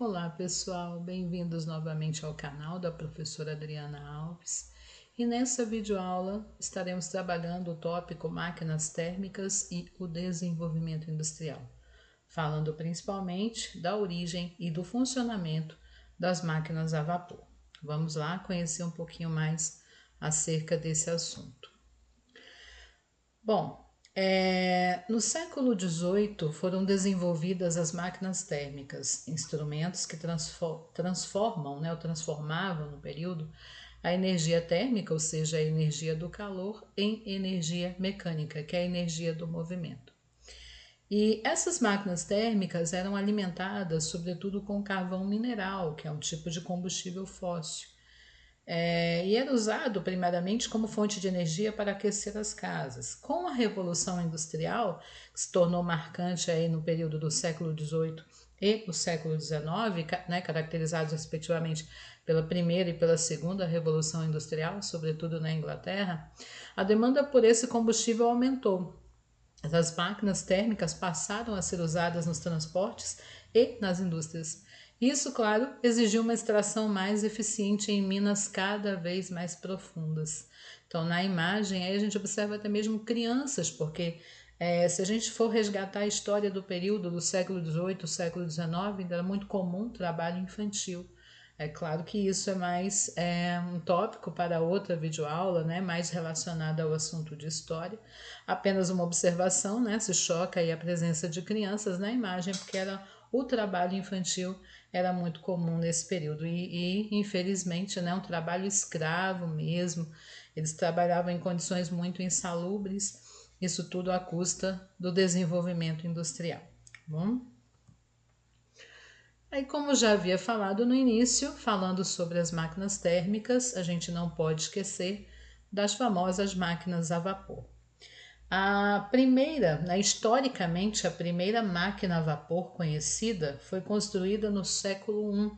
Olá pessoal, bem-vindos novamente ao canal da professora Adriana Alves e nessa videoaula estaremos trabalhando o tópico máquinas térmicas e o desenvolvimento industrial, falando principalmente da origem e do funcionamento das máquinas a vapor. Vamos lá conhecer um pouquinho mais acerca desse assunto. Bom, no século XVIII foram desenvolvidas as máquinas térmicas, instrumentos que transformam, ou transformavam no período a energia térmica, ou seja, a energia do calor, em energia mecânica, que é a energia do movimento. E essas máquinas térmicas eram alimentadas sobretudo com carvão mineral, que é um tipo de combustível fóssil. E era usado primariamente como fonte de energia para aquecer as casas. Com a Revolução Industrial, que se tornou marcante aí no período do século XVIII e o século XIX, caracterizados respectivamente pela primeira e pela segunda Revolução Industrial, sobretudo na Inglaterra, a demanda por esse combustível aumentou. As máquinas térmicas passaram a ser usadas nos transportes e nas indústrias. Isso, claro, exigiu uma extração mais eficiente em minas cada vez mais profundas. Então, na imagem, aí a gente observa até mesmo crianças, porque se a gente for resgatar a história do período do século XVIII, século XIX, ainda era muito comum o trabalho infantil. É claro que isso é mais um tópico para outra videoaula, né, mais relacionada ao assunto de história. Apenas uma observação, né, se choca aí a presença de crianças na imagem, porque o trabalho infantil era muito comum nesse período e infelizmente, né, um trabalho escravo mesmo. Eles trabalhavam em condições muito insalubres, isso tudo à custa do desenvolvimento industrial. Bom? Aí, como já havia falado no início, falando sobre as máquinas térmicas, a gente não pode esquecer das famosas máquinas a vapor. A primeira, historicamente, a primeira máquina a vapor conhecida foi construída no século I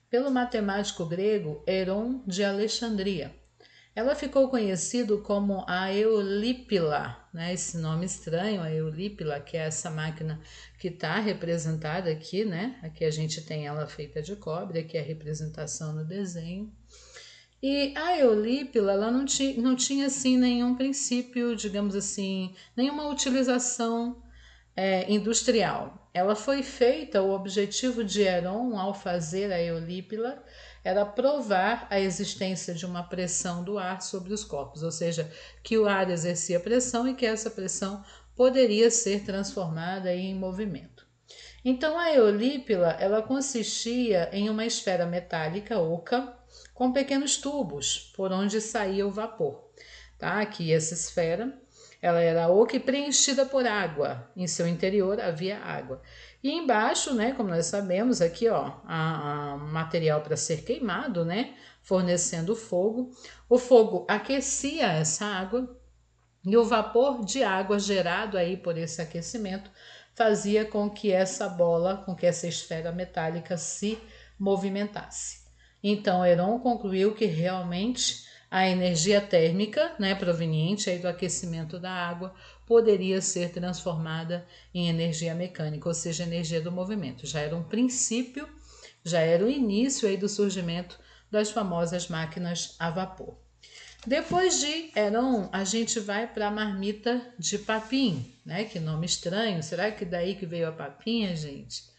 pelo matemático grego Herón de Alexandria. Ela ficou conhecida como a Eulípila, né? Esse nome estranho, a Eulípila, que é essa máquina que está representada aqui, né? Aqui a gente tem ela feita de cobre, aqui é a representação no desenho. E a Eulípila, ela não tinha assim nenhum princípio, digamos assim, nenhuma utilização industrial. Ela foi feita, o objetivo de Herón ao fazer a Eulípila era provar a existência de uma pressão do ar sobre os corpos, ou seja, que o ar exercia pressão e que essa pressão poderia ser transformada em movimento. Então a Eulípila, ela consistia em uma esfera metálica oca com pequenos tubos por onde saía o vapor. Tá? Aqui essa esfera, ela era oca e preenchida por água. Em seu interior havia água. E embaixo, né, como nós sabemos, aqui ó, a material para ser queimado, né, fornecendo fogo. O fogo aquecia essa água e o vapor de água gerado aí por esse aquecimento fazia com que essa bola, com que essa esfera metálica se movimentasse. Então, Herón concluiu que realmente a energia térmica, né, proveniente aí do aquecimento da água, poderia ser transformada em energia mecânica, ou seja, energia do movimento. Já era um princípio, já era o início aí do surgimento das famosas máquinas a vapor. Depois de Herón, a gente vai para a marmita de Papin, né? Que nome estranho, será que daí que veio a papinha, gente?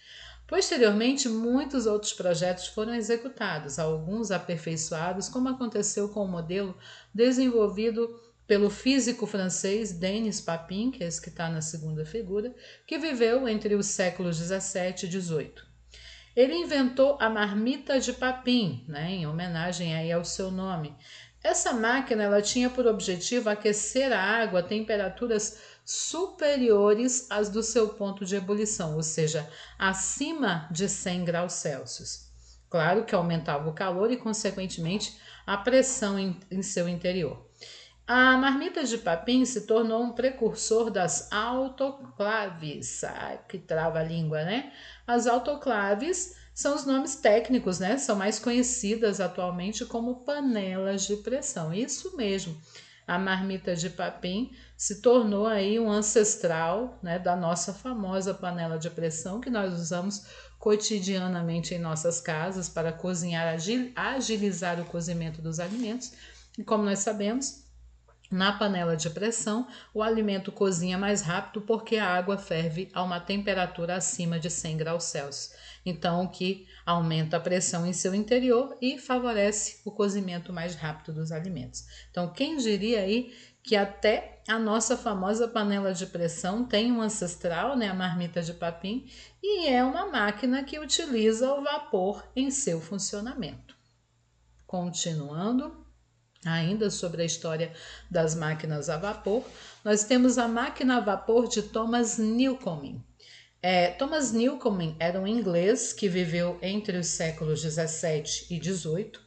Posteriormente, muitos outros projetos foram executados, alguns aperfeiçoados, como aconteceu com o modelo desenvolvido pelo físico francês Denis Papin, que é esse que está na segunda figura, que viveu entre os séculos 17 e 18. Ele inventou a marmita de Papin, né, em homenagem aí ao seu nome. Essa máquina ela tinha por objetivo aquecer a água a temperaturas superiores às do seu ponto de ebulição, ou seja, acima de 100 graus Celsius. Claro que aumentava o calor e, consequentemente, a pressão em seu interior. A marmita de Papin se tornou um precursor das autoclaves. Ai, que trava a língua, né? As autoclaves são os nomes técnicos, né? São mais conhecidas atualmente como panelas de pressão. Isso mesmo. A marmita de Papin se tornou aí um ancestral, né, da nossa famosa panela de pressão que nós usamos cotidianamente em nossas casas para cozinhar, agilizar o cozimento dos alimentos. E como nós sabemos, na panela de pressão, o alimento cozinha mais rápido porque a água ferve a uma temperatura acima de 100 graus Celsius. Então, o que aumenta a pressão em seu interior e favorece o cozimento mais rápido dos alimentos. Então, quem diria aí que até a nossa famosa panela de pressão tem um ancestral, né, a marmita de papim, e é uma máquina que utiliza o vapor em seu funcionamento. Continuando, ainda sobre a história das máquinas a vapor, nós temos a máquina a vapor de Thomas Newcomen. Thomas Newcomen era um inglês que viveu entre os séculos 17 e 18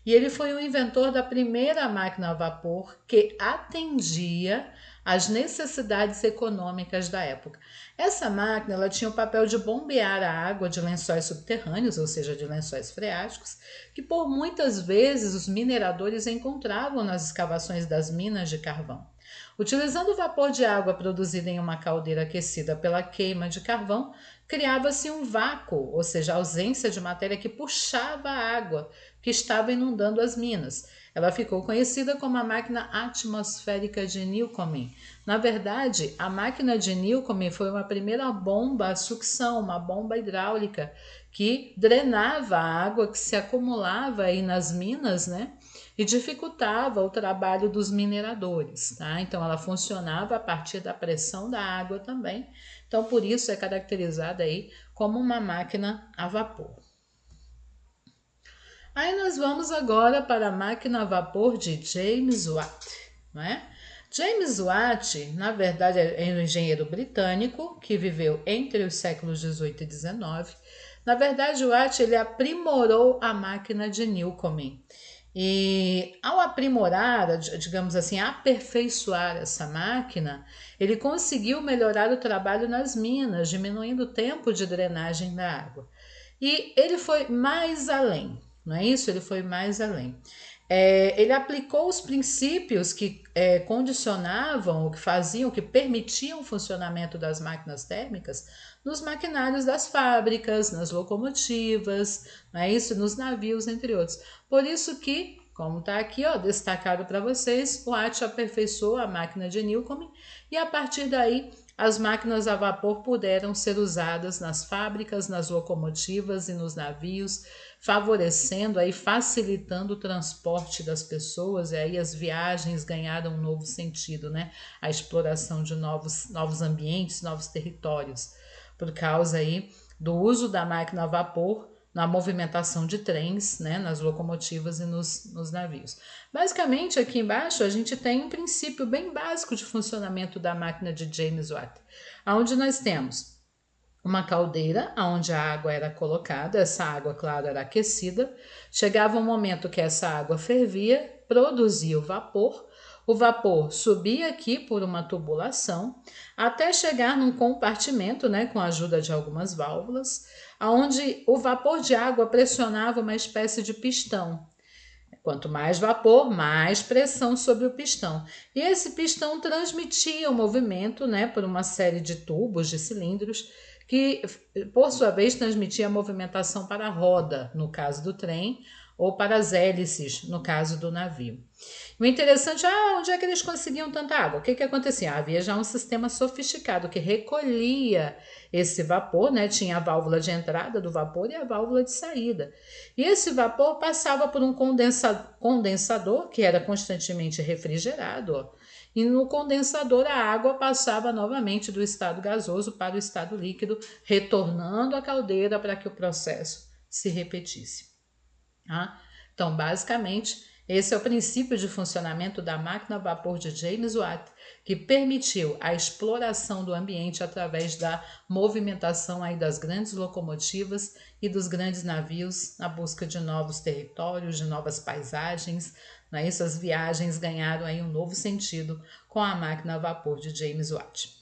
e ele foi o inventor da primeira máquina a vapor que atendia às necessidades econômicas da época. Essa máquina ela tinha o papel de bombear a água de lençóis subterrâneos, ou seja, de lençóis freáticos, que por muitas vezes os mineradores encontravam nas escavações das minas de carvão. Utilizando o vapor de água produzido em uma caldeira aquecida pela queima de carvão, criava-se um vácuo, ou seja, a ausência de matéria que puxava a água que estava inundando as minas. Ela ficou conhecida como a máquina atmosférica de Newcomen. Na verdade, a máquina de Newcomen foi uma primeira bomba a sucção, uma bomba hidráulica que drenava a água que se acumulava aí nas minas, né? E dificultava o trabalho dos mineradores, tá? Então ela funcionava a partir da pressão da água também. Então por isso é caracterizada aí como uma máquina a vapor. Aí nós vamos agora para a máquina a vapor de James Watt, não é? James Watt, na verdade, é um engenheiro britânico que viveu entre os séculos 18 e 19. Na verdade, Watt ele aprimorou a máquina de Newcomen. E ao aprimorar, digamos assim, aperfeiçoar essa máquina, ele conseguiu melhorar o trabalho nas minas, diminuindo o tempo de drenagem da água. E ele foi mais além, não é isso? Ele foi mais além. Ele aplicou os princípios que condicionavam, o que faziam, o que permitiam o funcionamento das máquinas térmicas nos maquinários das fábricas, nas locomotivas, não é isso? Nos navios, entre outros. Por isso que, como está aqui ó, destacado para vocês, o Watt aperfeiçoou a máquina de Newcomen e a partir daí as máquinas a vapor puderam ser usadas nas fábricas, nas locomotivas e nos navios, favorecendo aí, facilitando o transporte das pessoas, e aí as viagens ganharam um novo sentido, né? A exploração de novos ambientes, novos territórios, por causa aí do uso da máquina a vapor na movimentação de trens, né, nas locomotivas e nos navios. Basicamente, aqui embaixo a gente tem um princípio bem básico de funcionamento da máquina de James Watt, onde nós temos uma caldeira onde a água era colocada, essa água, claro, era aquecida, chegava um momento que essa água fervia, produzia o vapor subia aqui por uma tubulação até chegar num compartimento, né, com a ajuda de algumas válvulas, onde o vapor de água pressionava uma espécie de pistão. Quanto mais vapor, mais pressão sobre o pistão. E esse pistão transmitia o movimento, né, por uma série de tubos, de cilindros, que por sua vez transmitia a movimentação para a roda, no caso do trem, ou para as hélices, no caso do navio. O interessante é onde é que eles conseguiam tanta água? O que acontecia? Havia já um sistema sofisticado que recolhia esse vapor, né? Tinha a válvula de entrada do vapor e a válvula de saída. E esse vapor passava por um condensador que era constantemente refrigerado, ó, e no condensador a água passava novamente do estado gasoso para o estado líquido, retornando à caldeira para que o processo se repetisse. Então, basicamente, esse é o princípio de funcionamento da máquina a vapor de James Watt, que permitiu a exploração do ambiente através da movimentação aí das grandes locomotivas e dos grandes navios na busca de novos territórios, de novas paisagens. Não é isso? As viagens ganharam aí um novo sentido com a máquina a vapor de James Watt.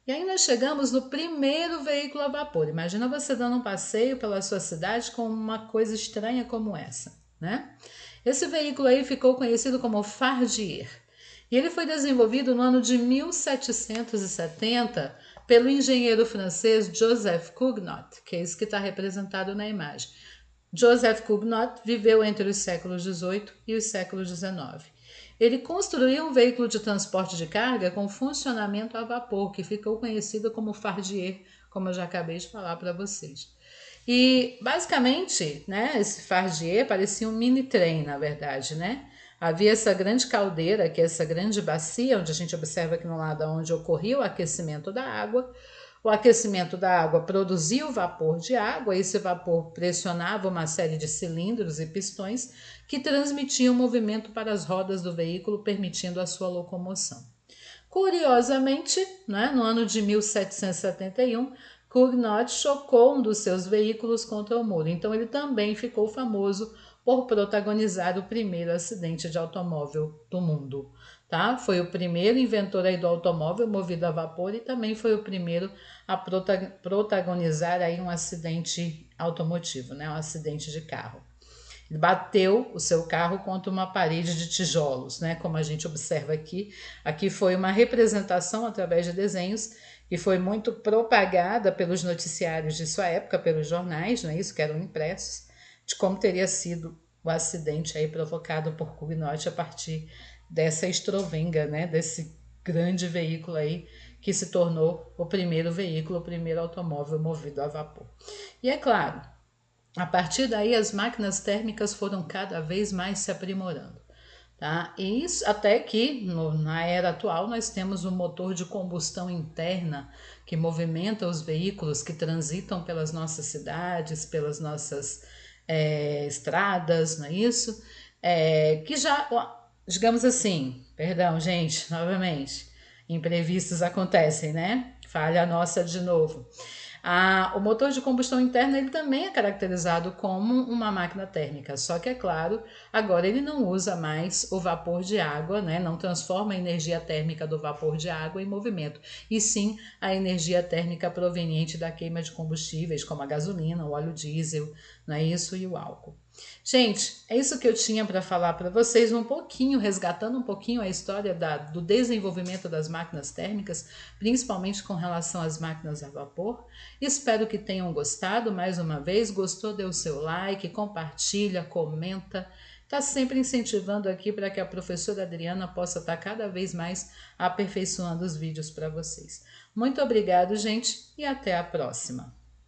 E aí nós chegamos no primeiro veículo a vapor. Imagina você dando um passeio pela sua cidade com uma coisa estranha como essa, né? Esse veículo aí ficou conhecido como Fardier. E ele foi desenvolvido no ano de 1770 pelo engenheiro francês Joseph Cugnot, que é isso que está representado na imagem. Joseph Cugnot viveu entre os séculos XVIII e os séculos XIX. Ele construiu um veículo de transporte de carga com funcionamento a vapor, que ficou conhecido como Fardier, como eu já acabei de falar para vocês. E basicamente, né, esse Fardier parecia um mini trem, na verdade, né? Havia essa grande caldeira, que é essa grande bacia, onde a gente observa aqui no lado onde ocorria o aquecimento da água. O aquecimento da água produzia o vapor de água, esse vapor pressionava uma série de cilindros e pistões que transmitiam movimento para as rodas do veículo, permitindo a sua locomoção. Curiosamente, né, no ano de 1771, Cugnot chocou um dos seus veículos contra o muro, então ele também ficou famoso por protagonizar o primeiro acidente de automóvel do mundo. Tá? Foi o primeiro inventor aí do automóvel movido a vapor e também foi o primeiro a protagonizar aí um acidente automotivo, né? Um acidente de carro. Ele bateu o seu carro contra uma parede de tijolos, né? Como a gente observa aqui. Aqui foi uma representação através de desenhos que foi muito propagada pelos noticiários de sua época, pelos jornais, não é isso? Que eram impressos, de como teria sido o acidente aí provocado por Cugnot a partir dessa estrovenga, né? Desse grande veículo aí que se tornou o primeiro veículo, o primeiro automóvel movido a vapor. E é claro, a partir daí as máquinas térmicas foram cada vez mais se aprimorando. Tá? E isso, até que na era atual nós temos um motor de combustão interna que movimenta os veículos que transitam pelas nossas cidades, pelas nossas estradas, não é isso? Que já, digamos assim, perdão, gente, novamente, imprevistos acontecem, né? Falha nossa de novo. O motor de combustão interna ele também é caracterizado como uma máquina térmica, só que é claro, agora ele não usa mais o vapor de água, né? Não transforma a energia térmica do vapor de água em movimento, e sim a energia térmica proveniente da queima de combustíveis, como a gasolina, o óleo diesel, não é isso? E o álcool. Gente, é isso que eu tinha para falar para vocês, um pouquinho, resgatando um pouquinho a história do desenvolvimento das máquinas térmicas, principalmente com relação às máquinas a vapor. Espero que tenham gostado. Mais uma vez, gostou, dê o seu like, compartilha, comenta. Está sempre incentivando aqui para que a professora Adriana possa estar cada vez mais aperfeiçoando os vídeos para vocês. Muito obrigado, gente, e até a próxima.